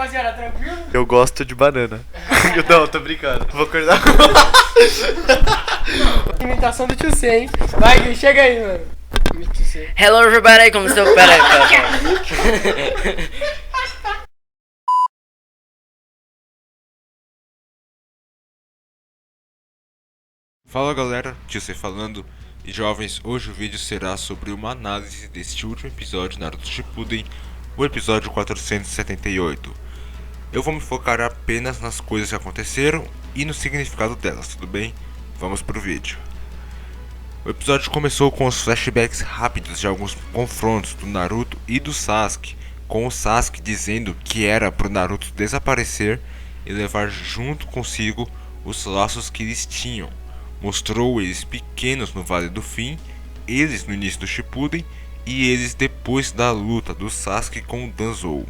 rapaziada, tranquilo? Eu gosto de banana. Não, tô brincando. Vou acordar. Imitação do tio C, hein? Vai, Gui, chega aí, mano. Tio C. Hello everybody, como estou? Pera aí. Fala galera, tio C falando. E jovens, hoje o vídeo será sobre uma análise deste último episódio de Naruto Shippuden, o episódio 478. Eu vou me focar apenas nas coisas que aconteceram e no significado delas, tudo bem? Vamos pro vídeo. O episódio começou com os flashbacks rápidos de alguns confrontos do Naruto e do Sasuke, com o Sasuke dizendo que era pro Naruto desaparecer e levar junto consigo os laços que eles tinham. Mostrou eles pequenos no Vale do Fim, eles no início do Shippuden e eles depois da luta do Sasuke com o Danzou.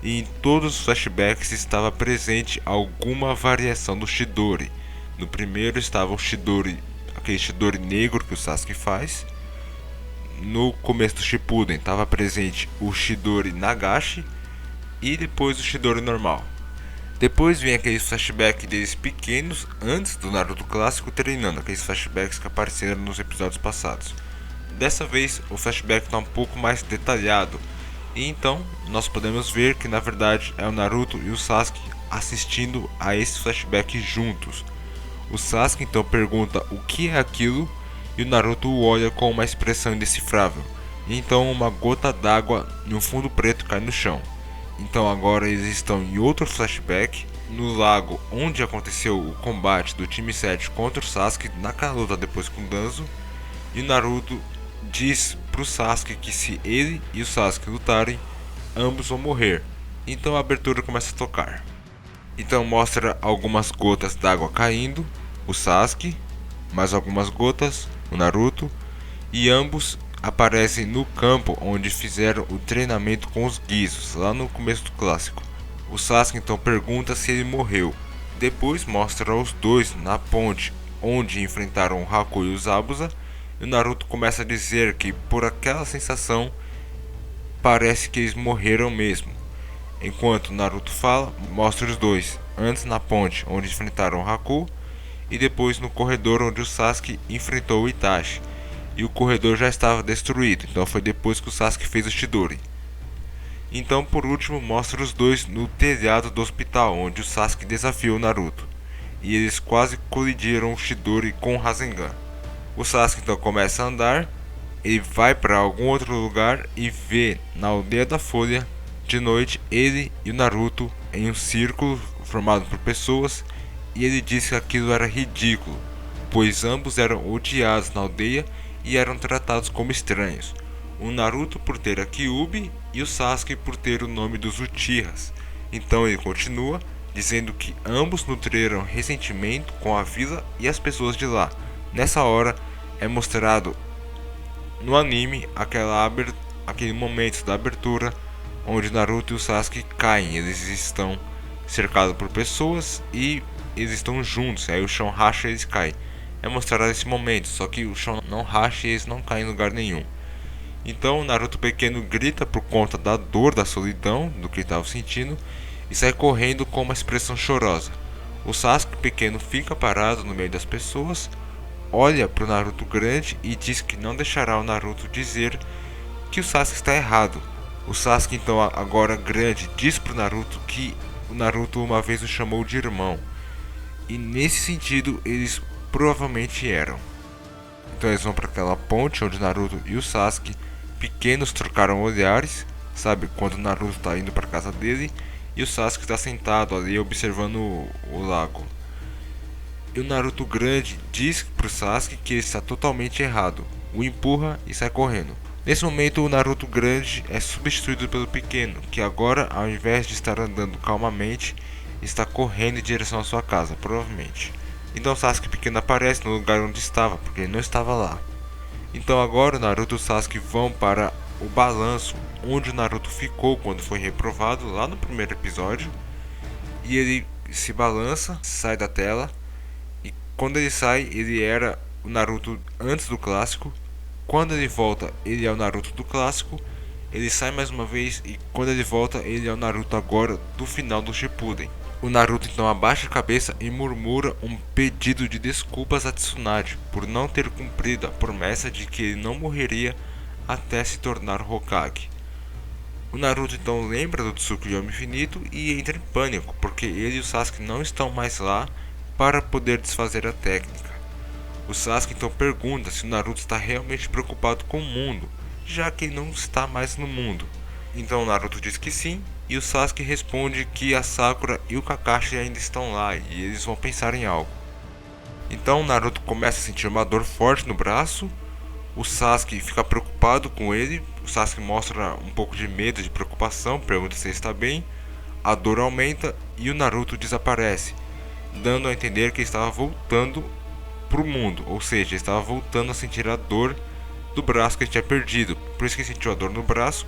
E em todos os flashbacks estava presente alguma variação do Chidori. No primeiro estava o Chidori, aquele Chidori negro que o Sasuke faz. No começo do Shippuden estava presente o Chidori Nagashi e depois o Chidori normal. Depois vem aqueles flashbacks deles pequenos antes do Naruto clássico treinando, aqueles flashbacks que apareceram nos episódios passados. Dessa vez o flashback está um pouco mais detalhado e então nós podemos ver que na verdade é o Naruto e o Sasuke assistindo a esse flashback juntos. O Sasuke então pergunta o que é aquilo e o Naruto o olha com uma expressão indecifrável. E então uma gota d'água e um fundo preto cai no chão. Então agora eles estão em outro flashback, no lago onde aconteceu o combate do time 7 contra o Sasuke naquela luta depois com o Danzo. E o Naruto diz pro Sasuke que se ele e o Sasuke lutarem, ambos vão morrer. Então a abertura começa a tocar. Então mostra algumas gotas d'água caindo, o Sasuke, mais algumas gotas, o Naruto, e ambos aparecem no campo onde fizeram o treinamento com os Guizos, lá no começo do clássico. O Sasuke então pergunta se ele morreu. Depois mostra os dois na ponte onde enfrentaram o Haku e o Zabuza. E o Naruto começa a dizer que por aquela sensação parece que eles morreram mesmo. Enquanto Naruto fala, mostra os dois antes na ponte onde enfrentaram o Haku e depois no corredor onde o Sasuke enfrentou o Itachi. E o corredor já estava destruído, então foi depois que o Sasuke fez o Chidori. Então por último mostra os dois no telhado do hospital, onde o Sasuke desafiou o Naruto. E eles quase colidiram o Chidori com o Rasengan. O Sasuke então começa a andar, ele vai para algum outro lugar e vê na aldeia da Folha, de noite, ele e o Naruto em um círculo formado por pessoas. E ele disse que aquilo era ridículo, pois ambos eram odiados na aldeia e eram tratados como estranhos. O Naruto por ter a Kyuubi e o Sasuke por ter o nome dos Uchihas. Então ele continua dizendo que ambos nutriram ressentimento com a vila e as pessoas de lá. Nessa hora é mostrado no anime aquele momento da abertura onde Naruto e o Sasuke caem. Eles estão cercados por pessoas e eles estão juntos, aí o chão racha e eles caem. É mostrado esse momento, só que o chão não racha e eles não caem em lugar nenhum. Então o Naruto pequeno grita por conta da dor, da solidão, do que estava sentindo, e sai correndo com uma expressão chorosa. O Sasuke pequeno fica parado no meio das pessoas, olha para o Naruto grande e diz que não deixará o Naruto dizer que o Sasuke está errado. O Sasuke então agora grande diz para o Naruto que o Naruto uma vez o chamou de irmão. E nesse sentido eles provavelmente eram. Então eles vão para aquela ponte onde Naruto e o Sasuke pequenos trocaram olhares, sabe, quando o Naruto está indo para casa dele e o Sasuke está sentado ali observando o lago. E o Naruto grande diz para o Sasuke que ele está totalmente errado, o empurra e sai correndo. Nesse momento o Naruto grande é substituído pelo pequeno, que agora ao invés de estar andando calmamente, está correndo em direção à sua casa, provavelmente. Então o Sasuke pequeno aparece no lugar onde estava, porque ele não estava lá. Então agora o Naruto e o Sasuke vão para o balanço, onde o Naruto ficou quando foi reprovado lá no primeiro episódio. E ele se balança, sai da tela. E quando ele sai, ele era o Naruto antes do clássico. Quando ele volta, ele é o Naruto do clássico. ele sai mais uma vez e quando ele volta, ele é o Naruto agora do final do Shippuden. O Naruto então abaixa a cabeça e murmura um pedido de desculpas a Tsunade por não ter cumprido a promessa de que ele não morreria até se tornar Hokage. O Naruto então lembra do Tsukuyomi infinito e entra em pânico, porque ele e o Sasuke não estão mais lá para poder desfazer a técnica. O Sasuke então pergunta se o Naruto está realmente preocupado com o mundo, já que ele não está mais no mundo. Então o Naruto diz que sim, e o Sasuke responde que a Sakura e o Kakashi ainda estão lá e eles vão pensar em algo. Então o Naruto começa a sentir uma dor forte no braço, o Sasuke fica preocupado com ele, o Sasuke mostra um pouco de medo, de preocupação, pergunta se ele está bem, a dor aumenta e o Naruto desaparece, dando a entender que ele estava voltando para o mundo, ou seja, ele estava voltando a sentir a dor do braço que ele tinha perdido, por isso que ele sentiu a dor no braço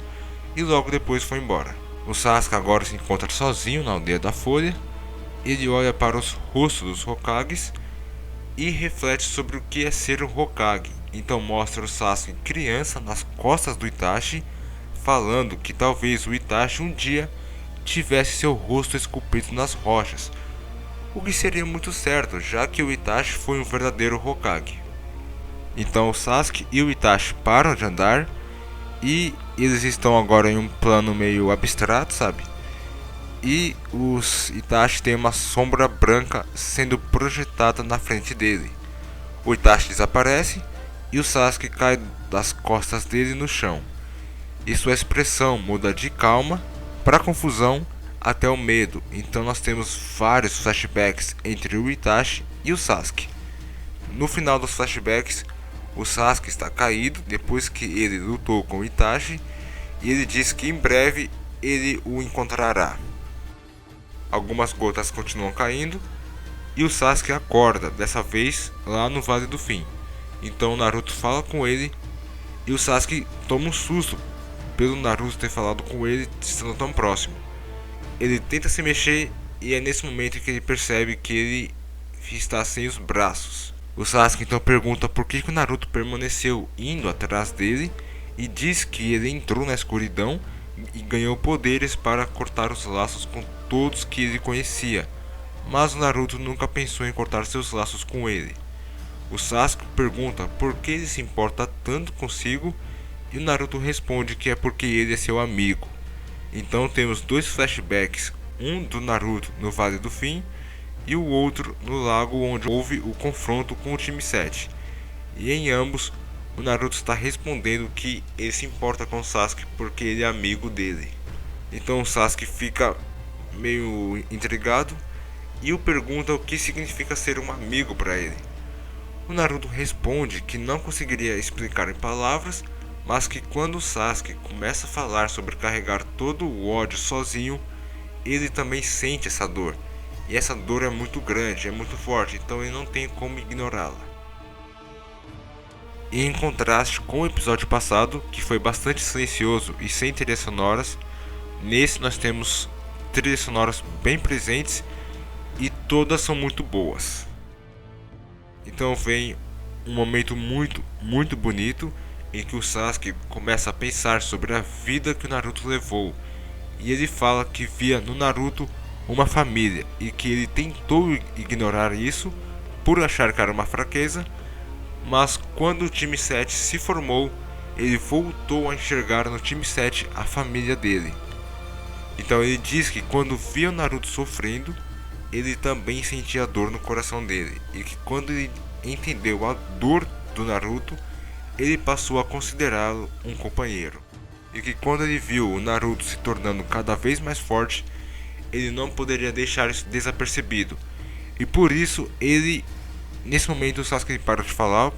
e logo depois foi embora. O Sasuke agora se encontra sozinho na aldeia da Folha, ele olha para os rostos dos Hokages e reflete sobre o que é ser um Hokage. Então mostra o Sasuke criança nas costas do Itachi, falando que talvez o Itachi um dia tivesse seu rosto esculpido nas rochas, o que seria muito certo, já que o Itachi foi um verdadeiro Hokage. Então o Sasuke e o Itachi param de andar e eles estão agora em um plano meio abstrato, sabe? E os Itachi tem uma sombra branca sendo projetada na frente dele. O Itachi desaparece e o Sasuke cai das costas dele no chão. E sua expressão muda de calma para confusão até o medo. Então nós temos vários flashbacks entre o Itachi e o Sasuke. No final dos flashbacks, o Sasuke está caído depois que ele lutou com o Itachi e ele diz que em breve ele o encontrará. Algumas gotas continuam caindo e o Sasuke acorda, dessa vez lá no Vale do Fim. Então o Naruto fala com ele e o Sasuke toma um susto pelo Naruto ter falado com ele estando tão próximo. Ele tenta se mexer e é nesse momento que ele percebe que ele está sem os braços. O Sasuke então pergunta por que o Naruto permaneceu indo atrás dele e diz que ele entrou na escuridão e ganhou poderes para cortar os laços com todos que ele conhecia, mas o Naruto nunca pensou em cortar seus laços com ele. O Sasuke pergunta por que ele se importa tanto consigo e o Naruto responde que é porque ele é seu amigo. Então temos dois flashbacks, um do Naruto no Vale do Fim e o outro no lago onde houve o confronto com o time 7. E em ambos, o Naruto está respondendo que ele se importa com o Sasuke porque ele é amigo dele. Então o Sasuke fica meio intrigado e o pergunta o que significa ser um amigo para ele. O Naruto responde que não conseguiria explicar em palavras, mas que quando o Sasuke começa a falar sobre carregar todo o ódio sozinho, ele também sente essa dor. E essa dor é muito grande, é muito forte, então ele não tem como ignorá-la. E em contraste com o episódio passado, que foi bastante silencioso e sem trilhas sonoras, nesse nós temos trilhas sonoras bem presentes e todas são muito boas. Então vem um momento muito bonito em que o Sasuke começa a pensar sobre a vida que o Naruto levou. E ele fala que via no Naruto uma família e que ele tentou ignorar isso por achar que era uma fraqueza, mas quando o time 7 se formou, ele voltou a enxergar no time 7 a família dele. Então ele diz que quando via o Naruto sofrendo, ele também sentia dor no coração dele, e que quando ele entendeu a dor do Naruto, ele passou a considerá-lo um companheiro. E que quando ele viu o Naruto se tornando cada vez mais forte, ele não poderia deixar isso desapercebido. E por isso ele, nesse momento o Sasuke para de falar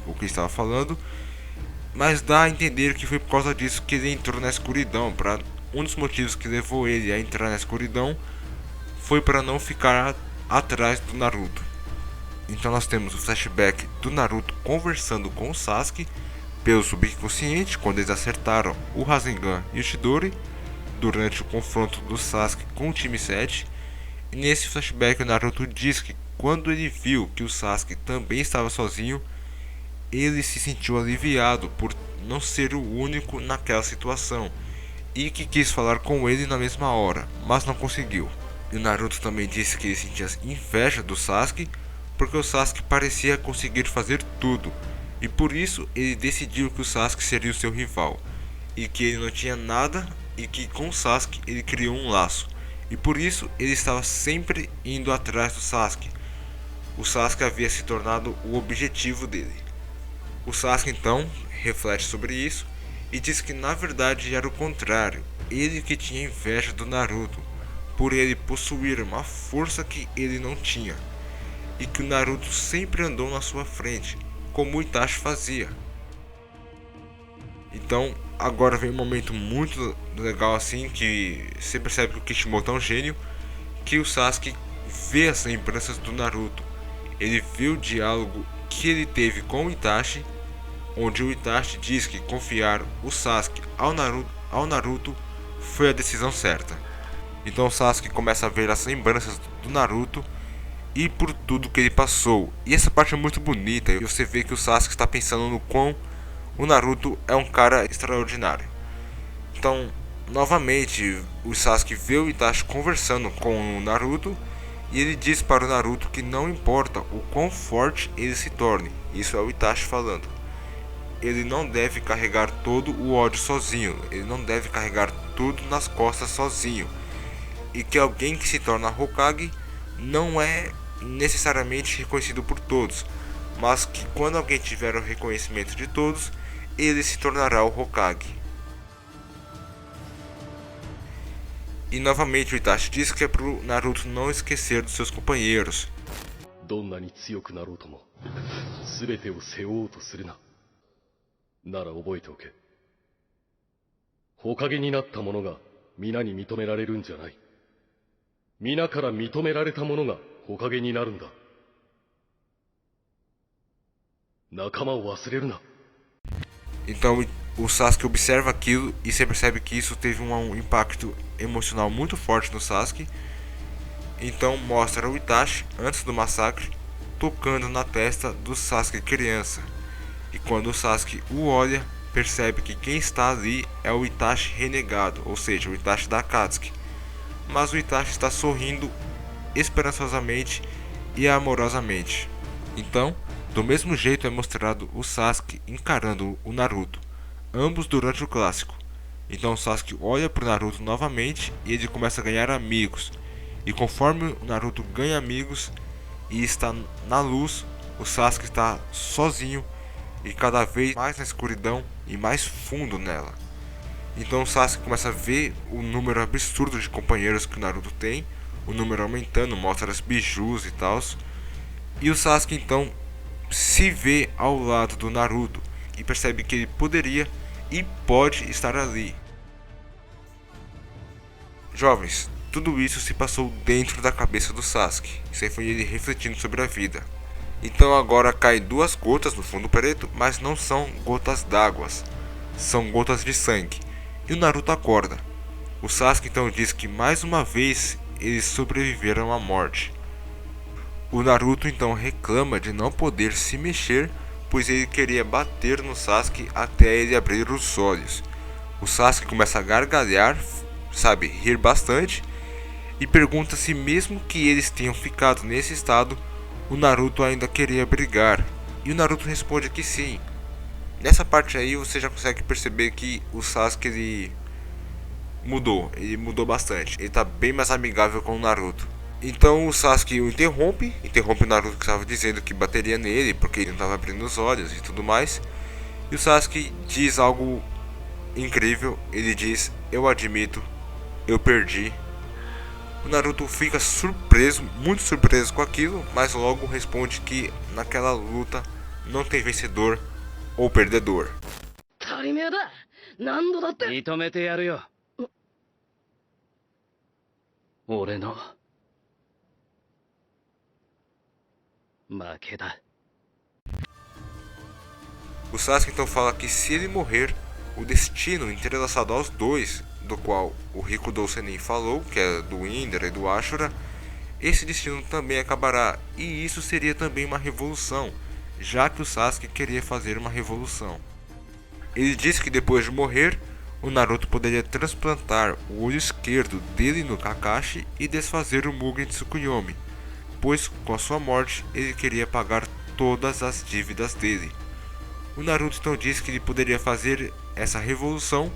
o que estava falando, mas dá a entender que foi por causa disso que ele entrou na escuridão. Um dos motivos que levou ele a entrar na escuridão foi para não ficar atrás do Naruto. Então nós temos o flashback do Naruto conversando com o Sasuke pelo subconsciente quando eles acertaram o Rasengan e o Chidori durante o confronto do Sasuke com o time 7. E nesse flashback o Naruto diz que quando ele viu que o Sasuke também estava sozinho, ele se sentiu aliviado por não ser o único naquela situação e que quis falar com ele na mesma hora, mas não conseguiu. E o Naruto também disse que ele sentia inveja do Sasuke porque o Sasuke parecia conseguir fazer tudo, e por isso ele decidiu que o Sasuke seria o seu rival, e que ele não tinha nada, e que com o Sasuke ele criou um laço, e por isso ele estava sempre indo atrás do Sasuke. O Sasuke havia se tornado o objetivo dele. O Sasuke então reflete sobre isso e diz que na verdade era o contrário, ele que tinha inveja do Naruto, por ele possuir uma força que ele não tinha, e que o Naruto sempre andou na sua frente, como o Itachi fazia. Então agora vem um momento muito legal assim, que você percebe que o Kishimoto é um gênio, que o Sasuke vê as lembranças do Naruto. Ele vê o diálogo que ele teve com o Itachi, onde o Itachi diz que confiar o Sasuke ao Naruto foi a decisão certa. Então o Sasuke começa a ver as lembranças do Naruto e por tudo que ele passou. E essa parte é muito bonita, e você vê que o Sasuke está pensando no quão o Naruto é um cara extraordinário. Então, novamente, o Sasuke vê o Itachi conversando com o Naruto, e ele diz para o Naruto que não importa o quão forte ele se torne, isso é o Itachi falando, ele não deve carregar todo o ódio sozinho, ele não deve carregar tudo nas costas sozinho, e que alguém que se torna Hokage não é necessariamente reconhecido por todos, mas que quando alguém tiver o reconhecimento de todos, ele se tornará o Hokage. E novamente o Itachi diz que é pro Naruto não esquecer dos seus companheiros. どんなに強くなろうとも全てを背負おうとするな。なら覚えておけ。火影になった者が皆に認められるんじゃない。皆から認められた者が火影になるんだ。仲間を忘れるな。 Então o Sasuke observa aquilo e você percebe que isso teve um impacto emocional muito forte no Sasuke. Então mostra o Itachi antes do massacre tocando na testa do Sasuke criança. E quando o Sasuke o olha, percebe que quem está ali é o Itachi renegado, ou seja, o Itachi da Akatsuki. Mas o Itachi está sorrindo esperançosamente e amorosamente. Então, do mesmo jeito é mostrado o Sasuke encarando o Naruto, ambos durante o clássico. Então o Sasuke olha para o Naruto novamente e ele começa a ganhar amigos. E conforme o Naruto ganha amigos e está na luz, o Sasuke está sozinho e cada vez mais na escuridão e mais fundo nela. Então o Sasuke começa a ver o número absurdo de companheiros que o Naruto tem, o número aumentando, mostra as bijus e tal. E o Sasuke então se vê ao lado do Naruto e percebe que ele poderia e pode estar ali. Jovens, tudo isso se passou dentro da cabeça do Sasuke. Isso aí foi ele refletindo sobre a vida. Então agora caem duas gotas no fundo preto, mas não são gotas d'água, são gotas de sangue. E o Naruto acorda. O Sasuke então diz que mais uma vez eles sobreviveram à morte. O Naruto então reclama de não poder se mexer, pois ele queria bater no Sasuke até ele abrir os olhos. O Sasuke começa a gargalhar, rir bastante, e pergunta se mesmo que eles tenham ficado nesse estado, o Naruto ainda queria brigar. E o Naruto responde que sim. Nessa parte aí você já consegue perceber que o Sasuke ele mudou bastante. Ele tá bem mais amigável com o Naruto. Então o Sasuke o interrompe o Naruto que estava dizendo que bateria nele porque ele não estava abrindo os olhos e tudo mais. E o Sasuke diz algo incrível, ele diz: eu admito, eu perdi. O Naruto fica surpreso, muito surpreso com aquilo, mas logo responde que naquela luta não tem vencedor ou perdedor. 当たり前だ。何度だって認めてやるよ。俺の負けだ。 O Sasuke então fala que se ele morrer, o destino entrelaçado aos dois, do qual o Rikudo Sennin falou, que é do Indra e do Ashura, esse destino também acabará, e isso seria também uma revolução, já que o Sasuke queria fazer uma revolução. Ele disse que depois de morrer, o Naruto poderia transplantar o olho esquerdo dele no Kakashi e desfazer o Mugen Tsukuyomi, pois com a sua morte ele queria pagar todas as dívidas dele. O Naruto então disse que ele poderia fazer essa revolução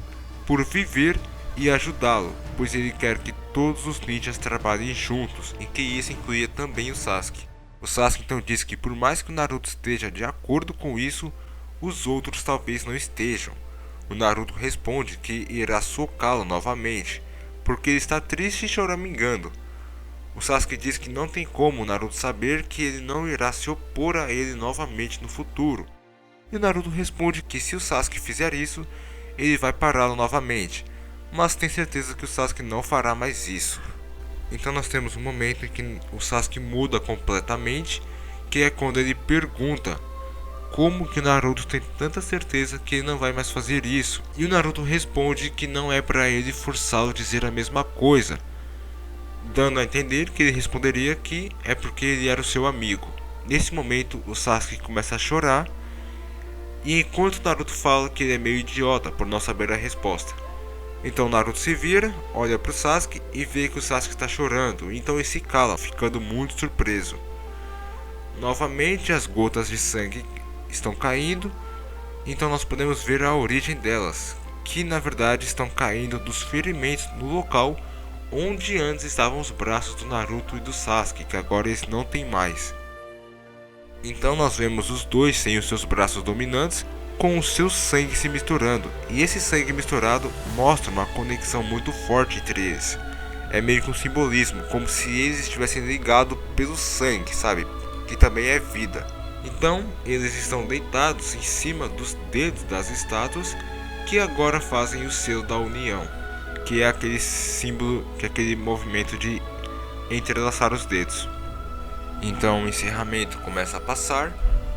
por viver e ajudá-lo, pois ele quer que todos os ninjas trabalhem juntos, e que isso incluía também o Sasuke. O Sasuke então disse que por mais que o Naruto esteja de acordo com isso, os outros talvez não estejam. O Naruto responde que irá socá-lo novamente, porque ele está triste e choramingando. O Sasuke diz que não tem como o Naruto saber que ele não irá se opor a ele novamente no futuro. E o Naruto responde que se o Sasuke fizer isso, ele vai pará-lo novamente, mas tem certeza que o Sasuke não fará mais isso. Então nós temos um momento em que o Sasuke muda completamente, que é quando ele pergunta como que o Naruto tem tanta certeza que ele não vai mais fazer isso. E o Naruto responde que não é para ele forçá-lo a dizer a mesma coisa, dando a entender que ele responderia que é porque ele era o seu amigo. Nesse momento o Sasuke começa a chorar, e enquanto Naruto fala que ele é meio idiota por não saber a resposta. Então Naruto se vira, olha para o Sasuke e vê que o Sasuke está chorando, então ele se cala, ficando muito surpreso. Novamente as gotas de sangue estão caindo, então nós podemos ver a origem delas, que na verdade estão caindo dos ferimentos no local onde antes estavam os braços do Naruto e do Sasuke, que agora eles não têm mais. Então nós vemos os dois sem os seus braços dominantes, com o seu sangue se misturando, e esse sangue misturado mostra uma conexão muito forte entre eles. É meio que um simbolismo, como se eles estivessem ligados pelo sangue, sabe? Que também é vida. Então eles estão deitados em cima dos dedos das estátuas, que agora fazem o selo da união, que é aquele símbolo, que é aquele movimento de entrelaçar os dedos. Então o encerramento começa a passar,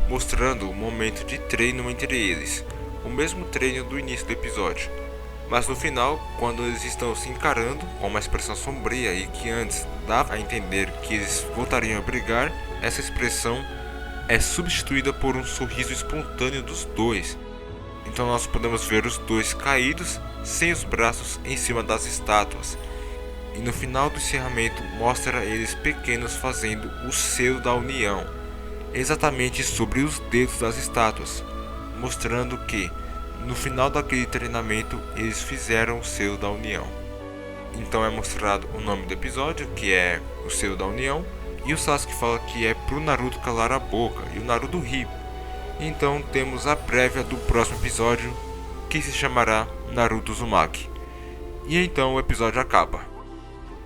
mostrando o momento de treino entre eles, o mesmo treino do início do episódio. Mas no final, quando eles estão se encarando com uma expressão sombria e que antes dava a entender que eles voltariam a brigar, essa expressão é substituída por um sorriso espontâneo dos dois. Então nós podemos ver os dois caídos, sem os braços, em cima das estátuas. E no final do encerramento mostra eles pequenos fazendo o selo da união, exatamente sobre os dedos das estátuas, mostrando que no final daquele treinamento eles fizeram o selo da união. Então é mostrado o nome do episódio, que é o selo da união, e o Sasuke fala que é pro Naruto calar a boca, e o Naruto ri. Então temos a prévia do próximo episódio, que se chamará Naruto Uzumaki. E então o episódio acaba.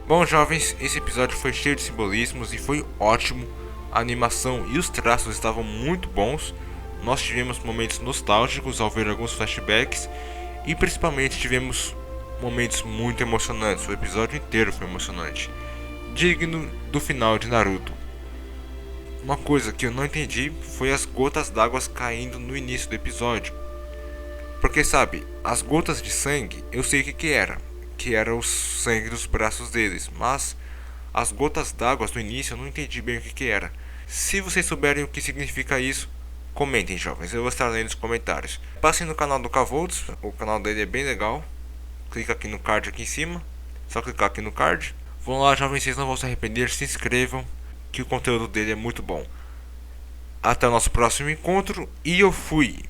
Bom, jovens, esse episódio foi cheio de simbolismos e foi ótimo. A animação e os traços estavam muito bons. Nós tivemos momentos nostálgicos ao ver alguns flashbacks, e principalmente tivemos momentos muito emocionantes. O episódio inteiro foi emocionante, digno do final de Naruto. Uma coisa que eu não entendi foi as gotas d'água caindo no início do episódio. Porque sabe, as gotas de sangue eu sei o que era o sangue dos braços deles, mas as gotas d'água no início eu não entendi bem o que era. Se vocês souberem o que significa isso, comentem, jovens, eu vou estar lendo os comentários. Passem no canal do Cavolts, o canal dele é bem legal. Clica aqui no card aqui em cima, só clicar aqui no card. Vão lá, jovens, vocês não vão se arrepender, se inscrevam, que o conteúdo dele é muito bom. Até o nosso próximo encontro, e eu fui!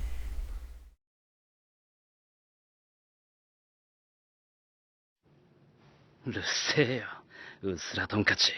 うるせえようすらトンカチ